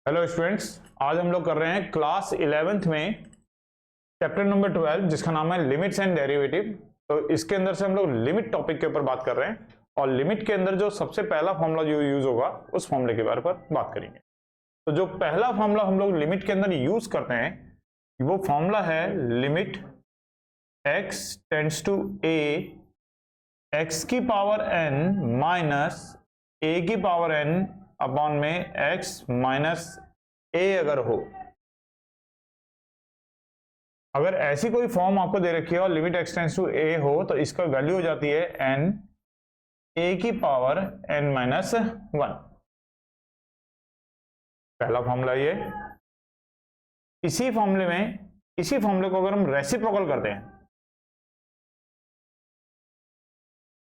Hello students, आज हम लोग कर रहे हैं क्लास 11th में चैप्टर नंबर 12 जिसका नाम है लिमिट्स एंड डेरिवेटिव। तो इसके अंदर से हम लोग लिमिट टॉपिक के ऊपर बात कर रहे हैं और लिमिट के अंदर जो सबसे पहला फॉर्मूला जो यूज होगा उस फॉर्मूले के बारे पर बात करेंगे। तो जो पहला फॉर्मूला हम लोग लिमिट के अंदर यूज करते हैं वो फॉर्मूला है limit x tends to a x की पावर n माइनस a की पावर n अपॉन में x माइनस a अगर हो। अगर ऐसी कोई फॉर्म आपको दे रखी है और limit x tends to a हो तो इसका वैल्यू हो जाती है n a की पावर n माइनस 1। पहला फॉर्मूला ये। इसी फॉर्मूले को अगर हम रेसिप्रोकल करते हैं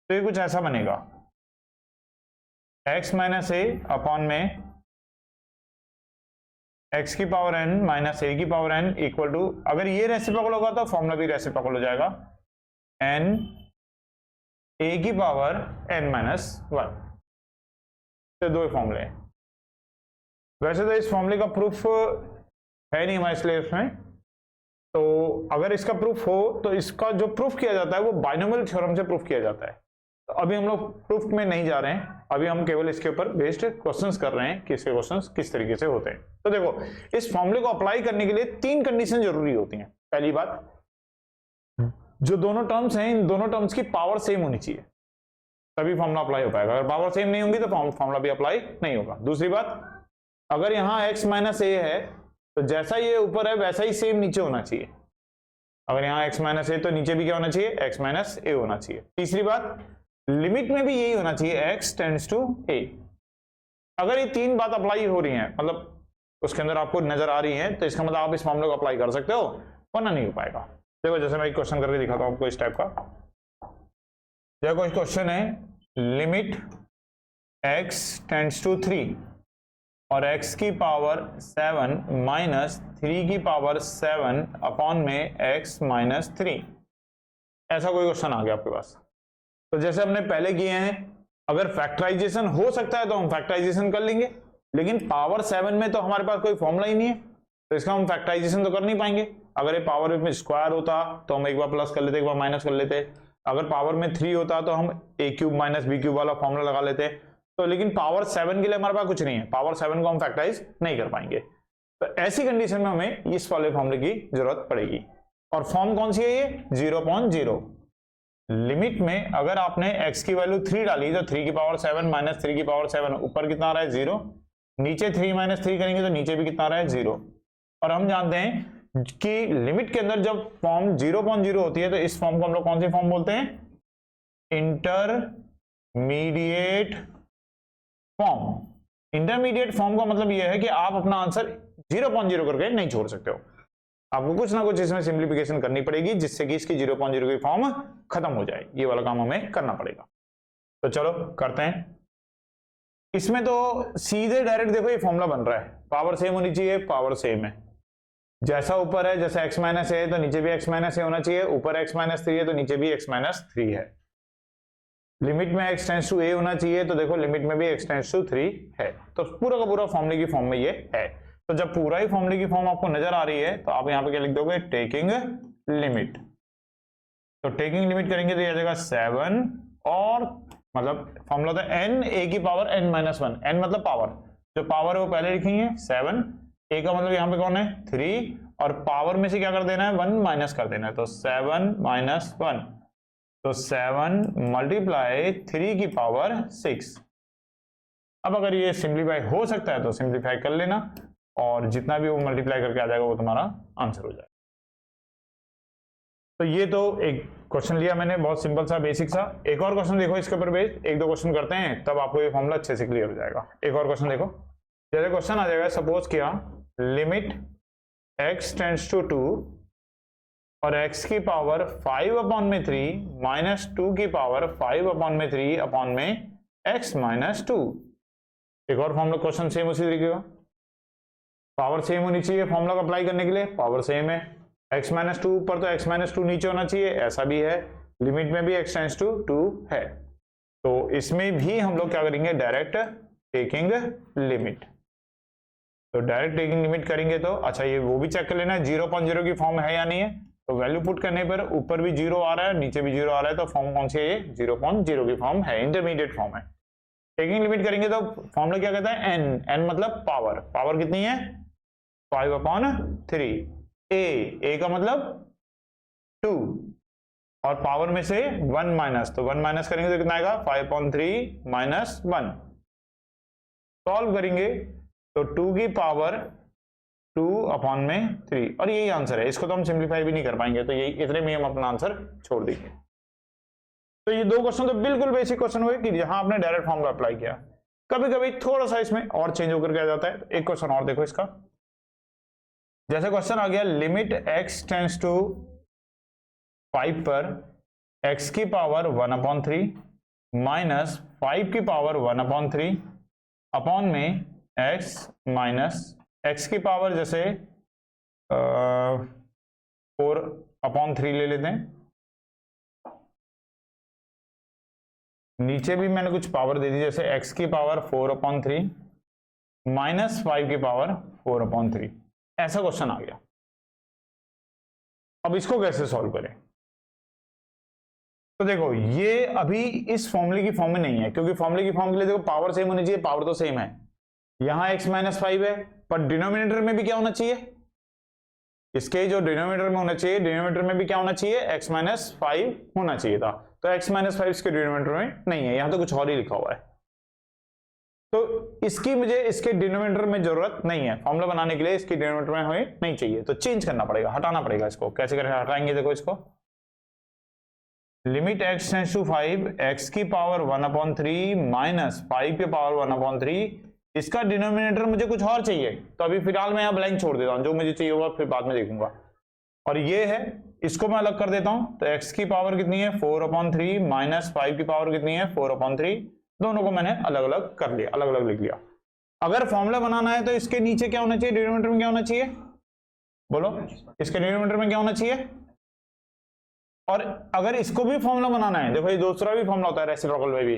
तो ये कुछ ऐसा बनेगा x माइनस ए अपॉन में x की पावर n माइनस ए की पावर n इक्वल टू, अगर ये रेसिप्रोकल होगा तो फॉर्मूला भी रेसिप्रोकल हो जाएगा n a की पावर n माइनस 1। तो दो फॉर्मूले हैं। वैसे तो इस फॉर्मूले का प्रूफ है नहीं हमारे सिलेबस में, तो अगर इसका प्रूफ हो तो इसका जो प्रूफ किया जाता है वो बाइनोमियल थ्योरम से प्रूफ किया जाता है। तो अभी हम लोग प्रूफ में नहीं जा रहे हैं, अभी हम केवल इसके ऊपर बेस्ड क्वेश्चंस कर रहे हैं कि इसके क्वेश्चंस किस तरीके से होते हैं। तो देखो, इस फॉर्मूले को अप्लाई करने के लिए तीन कंडीशन जरूरी होती हैं। पहली बात, जो दोनों टर्म्स हैं इन दोनों टर्म्स की पावर सेम होनी चाहिए तभी फॉर्मूला अप्लाई हो पाएगा। अगर पावर सेम नहीं होगी तो फॉर्मूला भी अप्लाई नहीं होगा। दूसरी बात, अगर यहाँ x माइनस ए है तो जैसा ये ऊपर है वैसा ही सेम नीचे होना चाहिए। अगर यहाँ x माइनस ए तो नीचे भी क्या होना चाहिए, x माइनस ए होना चाहिए। तीसरी बात, लिमिट में भी यही होना चाहिए, x टेंड्स टू a। अगर ये तीन बात अप्लाई हो रही हैं, मतलब उसके अंदर आपको नजर आ रही है, तो इसका मतलब आप इस फॉर्मूले को अप्लाई कर सकते हो, वरना नहीं हो पाएगा। देखो, जैसे मैं एक क्वेश्चन करके दिखाता हूं आपको इस टाइप का। देखो, इस क्वेश्चन है लिमिट x टेंड्स टू 3 और x की पावर 7 माइनस 3 की पावर 7 अपॉन में x माइनस 3। ऐसा कोई क्वेश्चन आ गया आपके पास। तो जैसे हमने पहले किए हैं, अगर फैक्टराइजेशन हो सकता है तो हम फैक्टराइजेशन कर लेंगे, लेकिन पावर 7 में तो हमारे पास कोई फॉर्मूला ही नहीं है, तो इसका हम फैक्टराइजेशन तो कर नहीं पाएंगे। अगर ये पावर में स्क्वायर होता तो हम एक बार प्लस कर लेते, एक बार माइनस कर लेते। अगर पावर में 3 होता तो हम a cube minus b cube वाला फॉर्मूला लगा लेते। तो लेकिन पावर 7 के लिए हमारे पास कुछ नहीं है, पावर 7 को हम फैक्टराइज नहीं कर पाएंगे। तो ऐसी कंडीशन में हमें इस वाले फॉर्मूले की जरूरत पड़ेगी। और फॉर्म कौन सी है ये, 0.0। लिमिट में अगर आपने x की वैल्यू 3 डाली तो 3 की पावर 7 माइनस 3 की पावर 7, ऊपर कितना आ रहा है 0, नीचे 3 माइनस 3 करेंगे तो नीचे भी कितना आ रहा है 0। और हम जानते हैं कि लिमिट के अंदर जब फॉर्म 0.0 होती है तो इस फॉर्म को हम लोग कौन सी फॉर्म बोलते हैं, इंटरमीडिएट फॉर्म। इंटरमीडिएट फॉर्म का मतलब यह है कि आप अपना आंसर 0.0 करके नहीं छोड़ सकते हो, आपको कुछ ना कुछ इसमें सिंप्लीफिकेशन करनी पड़ेगी जिससे कि इसकी 0.0 की फॉर्म खत्म हो जाए। ये वाला काम हमें करना पड़ेगा। तो चलो करते हैं। इसमें तो सीधे डायरेक्ट देखो ये फॉर्मूला बन रहा है, पावर सेम होनी चाहिए, पावर सेम है। जैसा ऊपर है, जैसे x माइनस है तो नीचे भी x माइनस ए होना चाहिए, ऊपर x माइनस 3 है तो नीचे भी x माइनस 3 है। लिमिट में x टेंड्स टू a होना चाहिए, तो देखो लिमिट में भी x टेंड्स टू 3 है। तो पूरा का पूरा फॉर्मूले की फॉर्म में ये है। तो जब पूरा ही फॉर्मूले की फॉर्म आपको नजर आ रही है तो आप यहाँ पे क्या लिख दोगे, टेकिंग लिमिट। तो टेकिंग लिमिट करेंगे तो ये आ जाएगा 7 और मतलब फॉर्मूला था n a की पावर n माइनस 1। n मतलब पावर, जो पावर है वो पहले लिखेंगे 7, a का मतलब यहाँ पे कौन है 3, और पावर में से क्या कर देना है 1 माइनस कर देना है, तो 7 माइनस 1, तो 7 मल्टीप्लाई 3 की पावर 6। अब अगर ये सिंप्लीफाई हो सकता है तो सिंप्लीफाई कर लेना, और जितना भी वो मल्टीप्लाई करके आ जाएगा वो तुम्हारा आंसर हो जाएगा। तो ये तो एक क्वेश्चन लिया मैंने, बहुत सिंपल सा, बेसिक सा। एक और क्वेश्चन देखो इसके ऊपर बेस्ड, एक दो क्वेश्चन करते हैं तब आपको ये फॉर्मूला अच्छे से क्लियर हो जाएगा। एक और क्वेश्चन देखो, जैसे क्वेश्चन आ जाएगा, सपोज किया लिमिट x टेंड्स टू 2 और x की पावर 5 अपॉन में 3 माइनस 2 की पावर 5 अपॉन में 3 अपॉन में x माइनस 2। एक और फॉर्मूला क्वेश्चन सेम उसी तरीके का, पावर सेम होनी चाहिए फॉर्मूला को अप्लाई करने के लिए, पावर सेम है। x माइनस 2 ऊपर तो x माइनस 2 नीचे होना चाहिए, ऐसा भी है। लिमिट में भी x टेंड्स टू 2 है, तो इसमें भी हम लोग क्या करेंगे, डायरेक्ट टेकिंग लिमिट। तो डायरेक्ट टेकिंग लिमिट करेंगे तो अच्छा ये वो भी चेक कर लेना 0.0 की फॉर्म है या नहीं है। तो वैल्यू पुट करने पर ऊपर भी 0 आ रहा है नीचे भी 0 आ रहा है, तो फॉर्म कौन सी है, ये 0.0 की फॉर्म है, इंटरमीडिएट फॉर्म है। टेकिंग लिमिट करेंगे तो फॉर्मूला क्या कहता है, n मतलब पावर, पावर कितनी है 5/3, a का मतलब 2 और पावर में से 1 माइनस, तो 1 माइनस करेंगे तो कितना आएगा 5/3 माइनस 1। सॉल्व करेंगे तो 2 की पावर 2/3 और यही आंसर है। इसको तो हम सिंप्लीफाई भी नहीं कर पाएंगे, तो यही इतने में हम अपना आंसर छोड़ देंगे। तो ये 2 क्वेश्चन तो बिल्कुल बेसिक क्वेश्चन हुए कि जहां आपने डायरेक्ट फॉर्मूला अप्लाई किया। कभी कभी थोड़ा सा इसमें और चेंज होकर के आ जाता है। एक क्वेश्चन और देखो इसका, जैसे क्वेश्चन आ गया लिमिट x टेंड्स टू 5 पर x की पावर 1/3 माइनस 5 की पावर 1/3 अपॉन में x माइनस x की पावर जैसे 4/3 ले लेते हैं, नीचे भी मैंने कुछ पावर दे दी जैसे x की पावर 4/3 माइनस 5 की पावर 4/3, ऐसा क्वेश्चन आ गया। अब इसको कैसे सॉल्व करें, तो देखो ये अभी इस फॉर्मूले की फॉर्म में नहीं है, क्योंकि फॉर्मूले की फॉर्म के लिए देखो पावर सेम होनी चाहिए, पावर तो सेम है, यहां x माइनस 5 है, पर डिनोमिनेटर में भी क्या होना चाहिए, इसके जो डिनोमिनेटर में होना चाहिए, डिनोमिनेटर में भी क्या होना चाहिए x माइनस 5 होना चाहिए था, तो x माइनस 5 इसके डिनोमिनेटर में नहीं है, यहां तो कुछ और ही लिखा हुआ है, तो इसकी मुझे इसके डिनोमिनेटर में जरूरत नहीं है, फॉर्मूला बनाने के लिए इसकी डिनोमिनेटर में हमें नहीं चाहिए, तो चेंज करना पड़ेगा, हटाना पड़ेगा इसको। कैसे करें, हटाएंगे देखो इसको, limit x tends to 5 x की पावर 1/3 माइनस 5 की पावर 1/3, इसका डिनोमिनेटर मुझे कुछ और चाहिए, तो अभी फिलहाल मैं यहाँ ब्लैंक छोड़ देता हूँ, जो मुझे चाहिए होगा फिर बाद में देखूंगा। और ये है, इसको मैं अलग कर देता हूं, तो x की पावर कितनी है 4/3 माइनस 5 की पावर कितनी है 4/3, दोनों को मैंने अलग अलग कर लिया, अलग अलग लिख लिया। अगर फॉर्मूला बनाना है तो इसके नीचे क्या होना चाहिए, डिनोमिनेटर में क्या होना चाहिए, बोलो इसके डिनोमिनेटर में क्या होना चाहिए। और अगर इसको भी फॉर्मूला बनाना है, देखो ये दूसरा भी फॉर्मूला होता है रेसिप्रोकल में भी,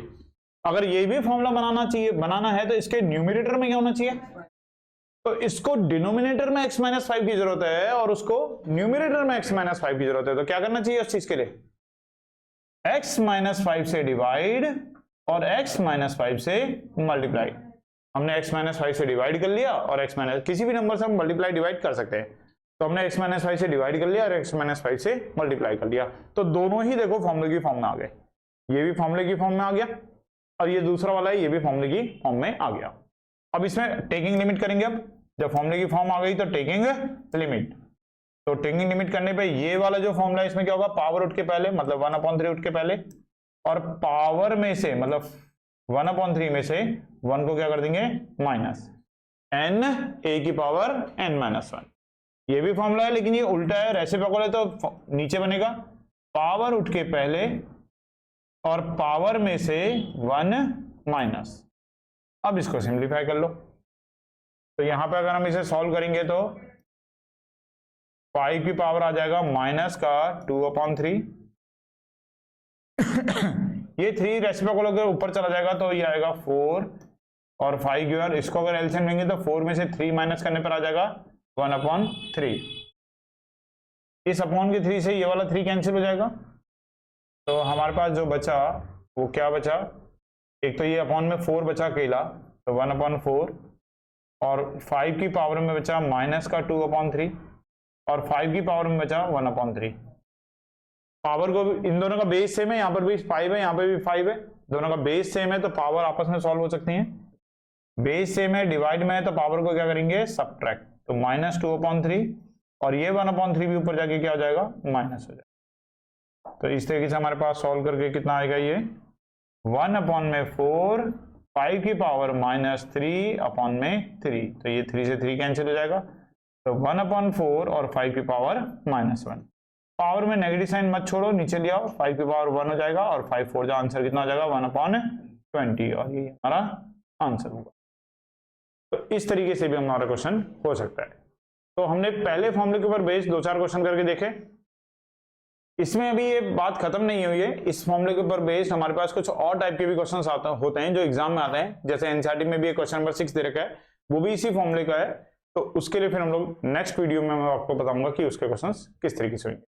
अगर ये भी फॉर्मूला बनाना है तो इसके न्यूमरेटर में क्या होना चाहिए, तो इसको डिनोमिनेटर में x माइनस 5 की जरूरत है और उसको न्यूमरेटर में x माइनस 5 की जरूरत है, तो क्या करना चाहिए उस चीज के लिए, x माइनस 5 से डिवाइड और x माइनस 5 से मल्टीप्लाई। हमने x माइनस 5 से डिवाइड कर लिया और x माइनस किसी भी नंबर से हम मल्टीप्लाई डिवाइड कर सकते हैं, तो हमने x माइनस 5 से डिवाइड कर लिया और x माइनस 5 से मल्टीप्लाई कर लिया, तो दोनों ही देखो फॉर्मूले की फॉर्म में आ गए, ये भी फॉर्मूले की फॉर्म में आ गया और ये दूसरा वाला है ये भी फॉर्मूले की फॉर्म में आ गया। अब इसमें टेकिंग लिमिट करेंगे, अब जब फॉर्मूले की फॉर्म आ गई तो टेकिंग लिमिट, तो टेकिंग लिमिट करने पे ये वाला जो फॉर्मूला है इसमें क्या होगा, पावर उठ के पहले मतलब 1/3 उठ के पहले, और पावर में से मतलब 1/3 में से 1 को क्या कर देंगे माइनस, n a की पावर n माइनस 1, ये भी फॉर्मूला है लेकिन ये उल्टा है, रेसिप्रोकल है तो नीचे बनेगा पावर उठ के पहले और पावर में से 1 माइनस। अब इसको सिंप्लीफाई कर लो, तो यहां पे अगर हम इसे सॉल्व करेंगे तो 5 की पावर आ जाएगा माइनस का 2/3, ये 3 रेसिप्रोकल के ऊपर चला जाएगा तो ये आएगा 4 और 5 की बार, इसको अगर एलसीएम लेंगे तो 4 में से 3 माइनस करने पर आ जाएगा 1/3, इस अपॉन के 3 से ये वाला 3 कैंसिल हो जाएगा, तो हमारे पास जो बचा वो क्या बचा, एक तो ये अपॉन में 4 बचा अकेला तो 1/4 और 5 की पावर में बचा माइनस का 2/3 और 5 की पावर में बचा 1/3। पावर को इन दोनों का बेस सेम है, यहाँ पर भी 5 है यहाँ पे भी 5 है, दोनों का बेस सेम है तो पावर आपस में सॉल्व हो सकती है, बेस सेम है डिवाइड में है तो पावर को क्या करेंगे सबट्रैक्ट, तो माइनस 2/3 और ये 1/3 भी ऊपर जाके क्या हो जाएगा माइनस हो जाएगा। तो इस तरीके से हमारे पास सॉल्व करके कितना आएगा, ये 1/4 5 की पावर माइनस 3/3, तो ये 3 से 3 कैंसिल हो जाएगा, तो 1/4 और 5 की पावर -1, पावर में नेगेटिव साइन मत छोड़ो, नीचे ले आओ, 5 की पावर 1 हो जाएगा और 5 4 जो आंसर कितना हो जाएगा 1/20 और ये हमारा आंसर होगा। तो इस तरीके से भी हमारा क्वेश्चन हो सकता है। तो हमने पहले फॉर्मूले के ऊपर बेस्ड 2-4 क्वेश्चन करके देखे, इसमें अभी ये बात खत्म नहीं हुई है, इस फॉर्मूले के ऊपर बेस्ड हमारे पास कुछ और टाइप के भी क्वेश्चंस होते हैं जो एग्जाम में आते हैं, जैसे एनसीईआरटी में भी क्वेश्चन नंबर 6 दे रखा है वो भी इसी फॉर्मूले का है। तो उसके लिए फिर हम लोग नेक्स्ट वीडियो में मैं आपको बताऊंगा कि उसके क्वेश्चंस किस तरीके से होंगे।